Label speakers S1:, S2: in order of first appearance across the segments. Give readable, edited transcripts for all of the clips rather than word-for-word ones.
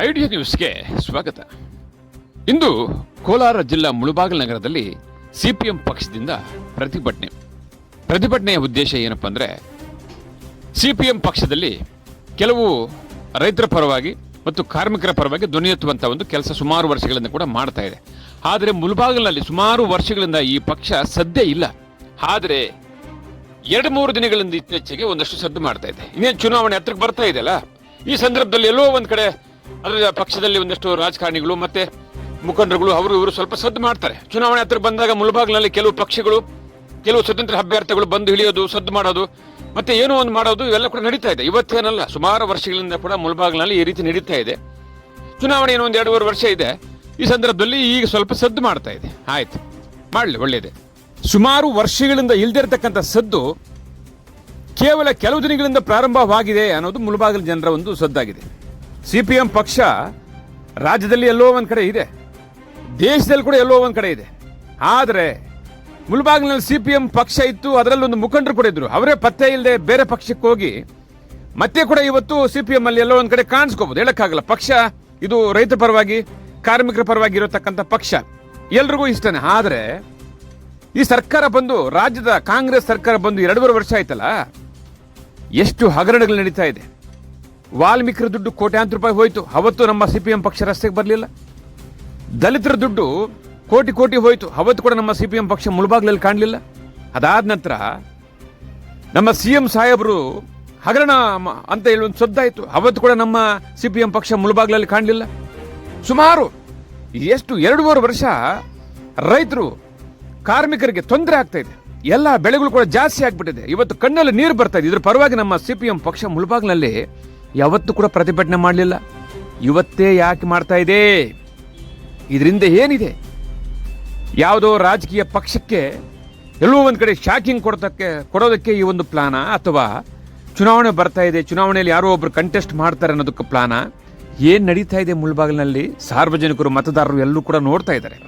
S1: Idea ನ್ಯೂಸ್ಗೆ ಸ್ವಾಗತ. ಇಂದು ಕೋಲಾರ ಜಿಲ್ಲಾ ಮುಳಬಾಗಿಲು ನಗರದಲ್ಲಿ ಸಿಪಿಎಂ ಪಕ್ಷದಿಂದ ಪ್ರತಿಭಟನೆಯ ಉದ್ದೇಶ ಏನಪ್ಪಾ ಅಂದ್ರೆ, ಸಿಪಿಎಂ ಪಕ್ಷದಲ್ಲಿ ಕೆಲವು ರೈತರ ಪರವಾಗಿ ಮತ್ತು ಕಾರ್ಮಿಕರ ಪರವಾಗಿ ಧ್ವನಿ ಎತ್ತುವಂತ ಒಂದು ಕೆಲಸ ಸುಮಾರು ವರ್ಷಗಳಿಂದ ಕೂಡ ಮಾಡ್ತಾ ಇದೆ. ಆದರೆ ಮುಳಬಾಗಿಲಿನಲ್ಲಿ ಸುಮಾರು ವರ್ಷಗಳಿಂದ ಈ ಪಕ್ಷ ಸದ್ಯ ಇಲ್ಲ. ಆದರೆ 2-3 ದಿನಗಳಿಂದ ಇತ್ತೀಚೆಗೆ ಒಂದಷ್ಟು ಸದ್ದು ಮಾಡ್ತಾ ಇದೆ. ಇನ್ನೇನು ಚುನಾವಣೆ ಹತ್ರಕ್ಕೆ ಬರ್ತಾ ಇದೆಯಲ್ಲ, ಈ ಸಂದರ್ಭದಲ್ಲಿ ಎಲ್ಲೋ ಒಂದ್ ಕಡೆ ಅದರ ಪಕ್ಷದಲ್ಲಿ ಒಂದಷ್ಟು ರಾಜಕಾರಣಿಗಳು ಮತ್ತೆ ಮುಖಂಡರುಗಳು ಅವರು ಇವರು ಸ್ವಲ್ಪ ಸದ್ದು ಮಾಡ್ತಾರೆ. ಚುನಾವಣೆ ಹತ್ರ ಬಂದಾಗ ಮುಳಬಾಗಿಲಿನಲ್ಲಿ ಕೆಲವು ಪಕ್ಷಗಳು, ಕೆಲವು ಸ್ವತಂತ್ರ ಅಭ್ಯರ್ಥಿಗಳು ಬಂದು ಇಳಿಯೋದು, ಸದ್ದು ಮಾಡೋದು, ಮತ್ತೆ ಏನೋ ಒಂದು ಮಾಡೋದು, ಇವೆಲ್ಲ ಕೂಡ ನಡೀತಾ ಇದೆ. ಇವತ್ತೇನಲ್ಲ, ಸುಮಾರು ವರ್ಷಗಳಿಂದ ಕೂಡ ಮುಳಬಾಗಿಲಿನಲ್ಲಿ ಈ ರೀತಿ ನಡೀತಾ ಇದೆ. ಚುನಾವಣೆ ಏನೋ 1-2 ವರ್ಷ ಇದೆ. ಈ ಸಂದರ್ಭದಲ್ಲಿ ಈಗ ಸ್ವಲ್ಪ ಸದ್ದು ಮಾಡ್ತಾ ಇದೆ. ಆಯ್ತು, ಮಾಡಲಿ, ಒಳ್ಳೇದೆ. ಸುಮಾರು ವರ್ಷಗಳಿಂದ ಇಲ್ದಿರತಕ್ಕಂಥ ಸದ್ದು ಕೇವಲ ಕೆಲವು ದಿನಗಳಿಂದ ಪ್ರಾರಂಭವಾಗಿದೆ ಅನ್ನೋದು ಮುಳಬಾಗಿಲು ಜನರ ಒಂದು ಸದ್ದಾಗಿದೆ. ಸಿಪಿಎಂ ಪಕ್ಷ ರಾಜ್ಯದಲ್ಲಿ ಎಲ್ಲೋ ಒಂದ್ ಕಡೆ ಇದೆ, ದೇಶದಲ್ಲಿ ಕೂಡ ಎಲ್ಲೋ ಒಂದ್ ಕಡೆ ಇದೆ. ಆದರೆ ಮುಳಬಾಗಿಲಿನಲ್ಲಿ ಸಿಪಿಎಂ ಪಕ್ಷ ಇತ್ತು, ಅದರಲ್ಲಿ ಒಂದು ಮುಖಂಡರು ಕೂಡ ಇದ್ರು. ಅವರೇ ಪತ್ತೆ ಇಲ್ಲದೆ ಬೇರೆ ಪಕ್ಷಕ್ಕೆ ಹೋಗಿ ಮತ್ತೆ ಕೂಡ ಇವತ್ತು ಸಿಪಿಎಂ ಅಲ್ಲಿ ಎಲ್ಲೋ ಒಂದ್ ಕಡೆ ಕಾಣಿಸ್ಕೋಬಹುದು. ಹೇಳಕ್ಕಾಗಲ್ಲ. ಪಕ್ಷ ಇದು ರೈತರ ಪರವಾಗಿ, ಕಾರ್ಮಿಕರ ಪರವಾಗಿ ಇರತಕ್ಕಂಥ ಪಕ್ಷ, ಎಲ್ರಿಗೂ ಇಷ್ಟನೇ. ಆದರೆ ಈ ಸರ್ಕಾರ ಬಂದು, ರಾಜ್ಯದ ಕಾಂಗ್ರೆಸ್ ಸರ್ಕಾರ ಬಂದು 2.5 ವರ್ಷ ಆಯ್ತಲ್ಲ, ಎಷ್ಟು ಹಗರಣಗಳು ನಡೀತಾ ಇದೆ. ವಾಲ್ಮೀಕಿರ ದುಡ್ಡು ಕೋಟ್ಯಾಂತರ ರೂಪಾಯಿ ಹೋಯ್ತು, ಅವತ್ತು ನಮ್ಮ ಸಿಪಿಎಂ ಪಕ್ಷ ರಸ್ತೆಗೆ ಬರಲಿಲ್ಲ. ದಲಿತರ ದುಡ್ಡು ಕೋಟಿ ಹೋಯ್ತು, ಅವತ್ತು ಕೂಡ ನಮ್ಮ ಸಿಪಿಎಂ ಪಕ್ಷ ಮುಳಬಾಗಿಲಲ್ಲಿ ಕಾಣಲಿಲ್ಲ. ಅದಾದ ನಂತರ ನಮ್ಮ ಸಿಎಂ ಸಾಹೇಬರು ಹಗರಣ ಅಂತ ಹೇಳಿ ಒಂದು ಸದ್ದಾಯಿತು, ಅವತ್ತು ಕೂಡ ನಮ್ಮ ಸಿಪಿಎಂ ಪಕ್ಷ ಮುಳಬಾಗಿಲಲ್ಲಿ ಕಾಣಲಿಲ್ಲ. ಸುಮಾರು ಎಷ್ಟು 2.5 ವರ್ಷ ರೈತರು, ಕಾರ್ಮಿಕರಿಗೆ ತೊಂದರೆ ಆಗ್ತಾ ಇದೆ. ಎಲ್ಲ ಬೆಳೆಗಳು ಕೂಡ ಜಾಸ್ತಿ ಆಗ್ಬಿಟ್ಟಿದೆ. ಇವತ್ತು ಕಣ್ಣಲ್ಲಿ ನೀರು ಬರ್ತಾ ಇದೆ. ಇದ್ರ ಪರವಾಗಿ ನಮ್ಮ ಸಿಪಿಎಂ ಪಕ್ಷ ಮುಳಬಾಗಿಲಿನಲ್ಲಿ ಯಾವತ್ತೂ ಕೂಡ ಪ್ರತಿಭಟನೆ ಮಾಡಲಿಲ್ಲ. ಇವತ್ತೇ ಯಾಕೆ ಮಾಡ್ತಾ ಇದೆ? ಇದರಿಂದ ಏನಿದೆ? ಯಾವುದೋ ರಾಜಕೀಯ ಪಕ್ಷಕ್ಕೆ ಎಲ್ಲೋ ಒಂದ್ ಕಡೆ ಶಾಕಿಂಗ್ ಕೊಡೋದಕ್ಕೆ ಈ ಒಂದು ಪ್ಲಾನ, ಅಥವಾ ಚುನಾವಣೆ ಬರ್ತಾ ಇದೆ, ಚುನಾವಣೆಯಲ್ಲಿ ಯಾರೋ ಒಬ್ರು ಕಂಟೆಸ್ಟ್ ಮಾಡ್ತಾರೆ ಅನ್ನೋದಕ್ಕೆ ಪ್ಲಾನ? ಏನ್ ನಡೀತಾ ಇದೆ ಮುಳಬಾಗಿಲಿನಲ್ಲಿ? ಸಾರ್ವಜನಿಕರು, ಮತದಾರರು ಎಲ್ಲರೂ ಕೂಡ ನೋಡ್ತಾ ಇದ್ದಾರೆ.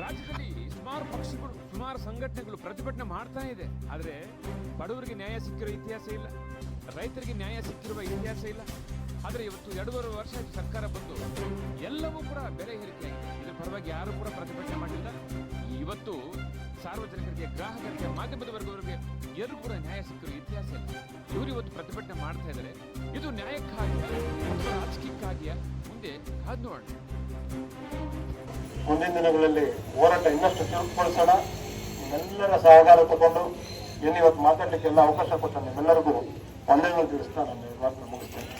S1: ಸುಮಾರು ಪಕ್ಷಗಳು, ಸುಮಾರು ಸಂಘಟನೆಗಳು ಪ್ರತಿಭಟನೆ ಮಾಡ್ತಾ ಇದೆ. ಆದ್ರೆ ಬಡವರಿಗೆ ನ್ಯಾಯ ಸಿಕ್ಕಿರೋ ಇತಿಹಾಸ ಇಲ್ಲ, ರೈತರಿಗೆ ನ್ಯಾಯ ಸಿಕ್ಕಿರುವ ಇತಿಹಾಸ ಇಲ್ಲ. ಆದ್ರೆ ಇವತ್ತು 2.5 ವರ್ಷ ಸರ್ಕಾರ ಬಂದು ಎಲ್ಲವೂ ಕೂಡ ಬೆಲೆ ಏರಿಕೆಯಾಗಿದೆ. ಇದರ ಪರವಾಗಿ ಯಾರು ಕೂಡ ಪ್ರತಿಭಟನೆ ಮಾಡಿಲ್ಲ. ಇವತ್ತು ಸಾರ್ವಜನಿಕರಿಗೆ, ಗ್ರಾಹಕರಿಗೆ, ಮಾಧ್ಯಮದ ವರ್ಗದವರಿಗೆ ಎಲ್ಲರೂ ಕೂಡ ನ್ಯಾಯ ಸಿಕ್ಕಿರೋ ಇತಿಹಾಸ ಇಲ್ಲ. ಇವರು ಇವತ್ತು ಪ್ರತಿಭಟನೆ ಮಾಡ್ತಾ ಇದ್ದಾರೆ. ಇದು ನ್ಯಾಯಕ್ಕಾಗಿಯ ಅಥವಾ ರಾಜಕೀಯಕ್ಕಾಗಿಯ? ಮುಂದೆ ಕಾದ್ ನೋಡೋಣ.
S2: ಮುಂದಿನ ದಿನಗಳಲ್ಲಿ ಹೋರಾಟ ಇನ್ನಷ್ಟು ಚುರುಕುಗೊಳಿಸೋಣ. ನಿಮ್ಮೆಲ್ಲರ ಸಹಕಾರ ತಗೊಂಡು ಏನು ಇವತ್ತು ಮಾತಾಡಲಿಕ್ಕೆ ಎಲ್ಲ ಅವಕಾಶ ಕೊಟ್ಟ ನಿಮ್ಮೆಲ್ಲರಿಗೂ ಒಳ್ಳೆಯದು ತಿಳಿಸ್ತಾ ನಾನು ಮುಗಿಸ್ತೇನೆ.